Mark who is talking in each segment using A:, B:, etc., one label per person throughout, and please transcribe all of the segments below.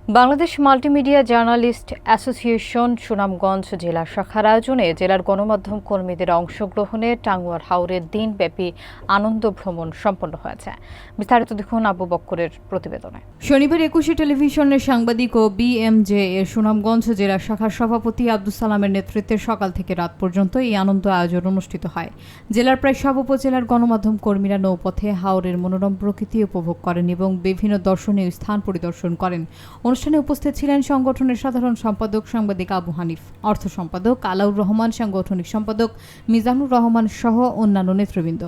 A: Bangladesh multimedia journalist association Sunamganj জেলা শাখার আয়োজনে জেলার গণমাধ্যম কর্মীদের অংশগ্রহণে টাঙ্গুয়ার হাওরে দিনব্যাপী আনন্দ ভ্রমণ সম্পন্ন হয়েছে। বিস্তারিত দেখুন আবু বক্করের প্রতিবেদনে। শনিবার ২১শে টেলিভিশনের সাংবাদিক ও বিএমজে এর সুনামগঞ্জ জেলা শাখার সভাপতি আব্দুল সালামের নেতৃত্বে সকাল থেকে রাত পর্যন্ত এই আনন্দ আয়োজন অনুষ্ঠিত হয়। জেলার প্রায় সব উপজেলার গণমাধ্যম কর্মীরা নৌপথে হাওরের মনোরম প্রকৃতি উপভোগ করেন এবং বিভিন্ন দর্শনীয় স্থান পরিদর্শন করেন। অনুষ্ঠানে উপস্থিত ছিলেন সংগঠনের সাধারণ সম্পাদক সাংবাদিক আবু হানিফ, অর্থ সম্পাদক আলাউর রহমান, সাংগঠনিক সম্পাদক মিজানুর রহমান সহ অন্যান্য নেতৃবৃন্দ।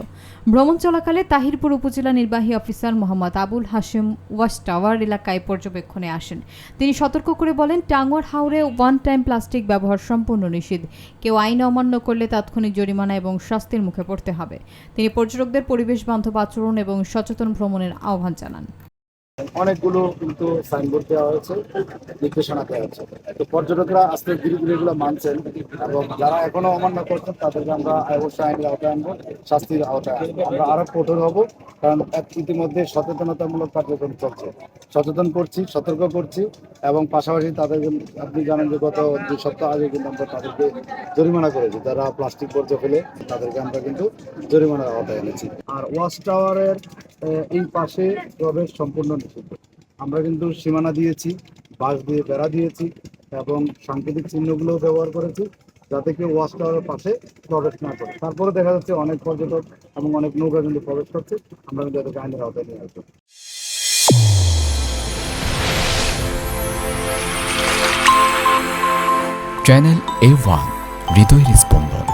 A: ভ্রমণ চলাকালে তাহিরপুর উপজেলা নির্বাহী officer Mohammad Abul Hashem watch tower এলাকায় পর্যবেক্ষণে আসেন। তিনি সতর্ক করে বলেন, টাঙ্গুয়ার হাওরে ওয়ান টাইম প্লাস্টিক ব্যবহার সম্পূর্ণ নিষিদ্ধ। কেউ আইন অমান্য করলে তাৎক্ষণিক জরিমানা এবং শাস্তির মুখে পড়তে হবে। তিনি পর্যটকদের পরিবেশ বান্ধব আচরণ এবং সচেতন ভ্রমণের আহ্বান জানান।
B: অনেকগুলো কিন্তু সাইনবোর্ড দেওয়া হয়েছে, নির্দেশনা দেওয়া হয়েছে। তো পর্যটকরা আজকে এগুলো মানছেন এবং যারা এখনো অমান্য করছেন তাদেরকে আমরা অবশ্যই আইনের আওতায় আনবো, শাস্তির আওতায় আনবো। আমরা আরো কঠোর হবো, কারণ ইতিমধ্যে সচেতনতামূলক কার্যক্রম চলছে। সচেতন করছি, সতর্ক করছি এবং পাশাপাশি তাদের আপনি জানেন যে গত 2 সপ্তাহ আগে কিন্তু আমরা তাদেরকে জরিমানা করেছি। যারা প্লাস্টিক বর্জ্য ফেলে তাদেরকে আমরা কিন্তু জরিমানার আওতায় এনেছি। আর ওয়াচ টাওয়ারের এই পাশে প্রবেশ সম্পূর্ণ নিষিদ্ধ। আমরা কিন্তু সীমানা দিয়েছি, বাঁশ দিয়ে বেড়া দিয়েছি এবং সাংকেতিক চিহ্নগুলোও ব্যবহার করেছি যাতে কেউ ওয়াচ টাওয়ারের পাশে প্রবেশ না করে। তারপরে দেখা যাচ্ছে অনেক পর্যটক এবং অনেক নৌকা কিন্তু প্রবেশ করছে। আমরা কিন্তু এদেরকে আইনের আওতায় নিয়ে আসবো।
C: চ্যানেল A1 হৃদয়ের স্পন্দন।